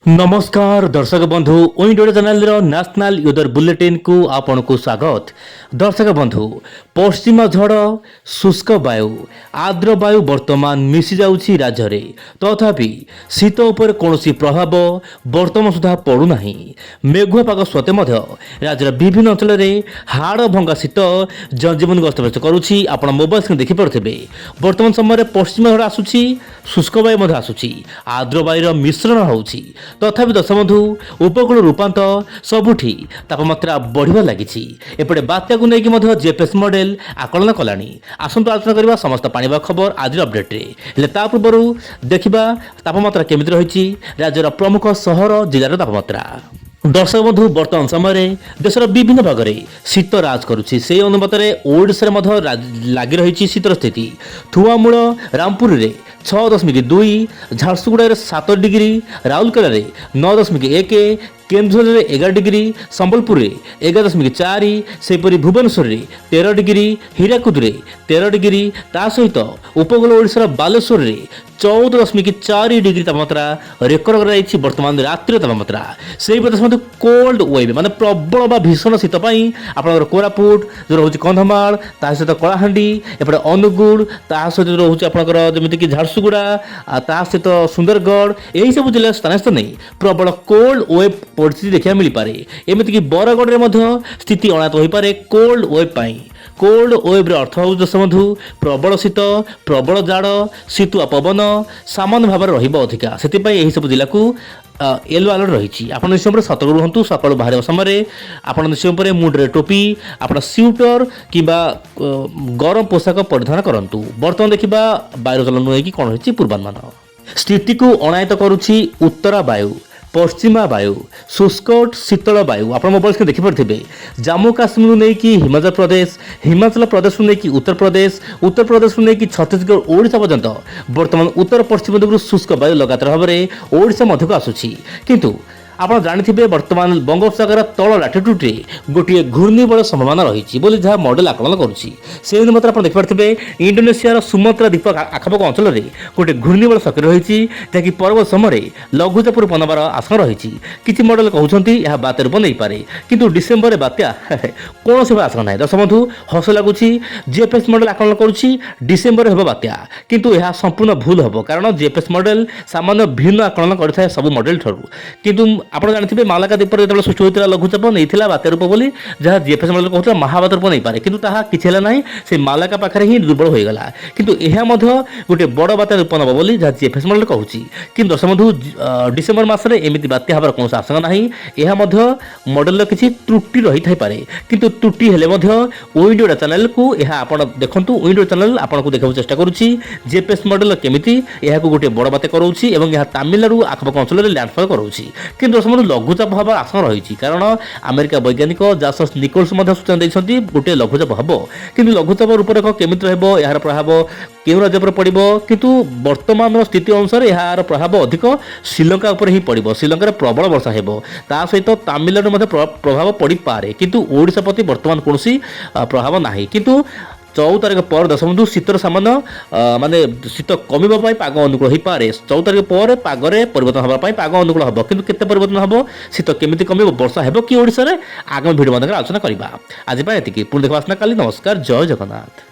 नमस्कार दर्शक बंधु ओइंडोर चैनल नेशनल यूदर बुलेटिन को आपण को स्वागत। दर्शक बंधु पश्चिम झड़ शुष्क वायु आर्द्र वायु वर्तमान मिसी जाउछि राज्य रे, तथापि शीत उपर कोनोसी प्रभाव वर्तमान सुधा पड़ुना। मेघुआ पाग सत्वे मध्य राज्यर विभिन्न अंचल में हाड़ भंगा शीत जनजीवन अस्तव्यस्त करुछि। आपण मोबाइल स्क्रीन देखि पारुथिबे वर्तमान समय पश्चिम झड़ आसुछि, शुष्क वायु मध्य आसुछि, आर्द्र वायुर मिश्रण होउछि। तथापि दर्शक बंधु उपकूल रूपांत सबुठी तापमात्रा बढ़िया लगी। एपटे बात्या को लेकिन जीपीएस मॉडल आकलन कलानी। आसंतु आलोचना करबा समस्त पाणीपाग खबर आज अपडेट रे। हेले ता पूर्व देखिबा तापमात्रा केमिति रहिछि राज्यर प्रमुख सहर जिलार तापमात्रा। दर्शक बंधु वर्तमान समय देशर विभिन्न भाग में शीत राज करुछि। से अनुपात ओडिशा लगी रही शीतर स्थिति। थुआमूल रामपुर में 6.2, झारसुगुड़ा 7 डिग्री, राउरकेला 9.1, केन्दुझर 11 डिग्री, संबलपुर 11.4, सेपरी भुवनेश्वर 13 डिग्री, हीराकुद 13 डिग्री, ता सहित उपकूल ओडिशार बालेश्वर 14.4 डिग्री तापमात्रा रेकर्ड कर वर्तमान रात्रि तापमात्रा। से प्रदेश कोल्ड वेव मान प्रबल बा भीषण शीत आपंकर कोरापुट जो रोचे कंधमाल ता सहित कलाहांडी एपटे अनुगुड़ ता सहित रोचे आपंकर जमीक झारसुगुड़ा ता सहित सुंदरगढ़ यही सब जिला स्थान स्थान प्रबल कोल्ड वेव परिस्थिति देखा मिल पारे। एमतीक बरगढ़ में स्थिति अणायत हो पारे कोल्ड वेव पाई। कोल्ड वेव्र अर्थ हो दर्शक बंधु प्रबल शीत, प्रबल जाड़, शीतुआ पवन सामान्य भाव में अधिका। से सब जिला को येलो अलर्ट रही। आप निश्चय सतर्क रुहतु। सकाळु बाहर समय आप निश्चय मुंडे टोपी आप स्वेटर कि गरम पोशाक परिधान करूँ। बर्तमान देखा वायु चलन नहीं कौन हो पूर्वानुमान स्थिति को अणायत करुच्ची उत्तरा वायु, पश्चिमा वायु, शुष्क शीतल वायु। आप मोबाइल स्क्रीन देखिपे जम्मू काश्मीर नहीं कि हिमाचल प्रदेश, हिमाचल प्रदेश नहीं कि उत्तर प्रदेश, उत्तर प्रदेश नहीं कि छत्तीसगढ़ ओडिशा पर्यंत वर्तमान उत्तर पश्चिम दिगु शुष्क वायु लगातार भाव में ओडिशा मध्यक आसुछि। किंतु आप जानते वर्तमान बंगोपसागर तल लाटिट्यूड गोटे घूर्णिबल संभावना रही जहाँ मॉडल आकलन करुच्ची। अनुमति आप देखिपे इंडोनेशिया सुमात्रा द्वीप आखपाख अंचल में गोटे घूर्णिबल सक्रिय रही जहाँकि परवर्त समय लघुचाप रूप नबार आशंका रही। किसी मॉडल कहते यह बात्या रूप नहीं पारे, किंतु डिसेम्बर बात्या कौन से आशंका ना। दर्शक बंधु हस लगुच जीएफएस मॉडल आकलन करुच्ची डिसेम्बर हो बात्या, किंतु यह संपूर्ण भूल हम कारण जीएफएस मॉडल सामान्य भिन्न आकलन करता है सब मॉडल ठारू। किंतु आप जानते मालाका द्वीप जो सृष्टि होता लघुचाप नहीं बात्या रूप बोली जहाँ जीएफएस मॉडल कहता महाबात्या रूप नहीं पारे, किंतु ताहा किछि हला नाही से मालाका पाखरे ही दुर्बल हो गला। किंतु यह गोटे बड़ बात्या रूप नब बोली जहाँ जीएफएस मॉडल कहूँ। किंतु दर्शक बंधु डिसेम्बर मासरे एमती बात्या हबार कौन आशंका नाही। यह मॉडल किसी त्रुटि रही थाई पारे, किंतु त्रुटि हेले विंडोडा चैनल को यह आप देखु। विंडोडा चैनल आपको देखा चेष्टा करुच्ची जीएफएस मॉडल केमिति यह गोटे बड़ बात्या कराऊँच और यह तमिलनाडु आखपाख अंचल में लैंडफॉल कराऊँच। किंतु लघुचाप हवा आशंका रही कारण अमेरिका वैज्ञानिक जासस निकोल्स सूचना देते गोटे लघुचाप हम, किंतु लघुचाप रूपरेख केमिति रहिबो यार प्रभाव केउ राज्य पर पड़िबो। किंतु वर्तमान स्थिति अनुसार यार प्रभाव अधिक श्रीलंका उपर ही पड़िबो। श्रीलंका प्रबल वर्षा हेबो, ता सहित तमिलनाडु मध्ये प्रभाव पड़ी पारे, किंतु ओडिशा प्रति वर्तमान कोनोसी प्रभाव नाही। किंतु 14 तारिख पर दर्शक बंधु शीतर सामान्य माने शीत कमिबा पाग अनुकूल हो पारे। 14 तारिख पर पागरे परिवर्तन होगा पाग अनुकूल हम, किंतु केते परिवर्तन हम शीत केमिति कमिबो वर्षा हेबो कि ओडिशा रे आगामी भिडियो आलोचना करबा। आज एतिकी पुणी देखा आसना काली। नमस्कार, जय जगन्नाथ।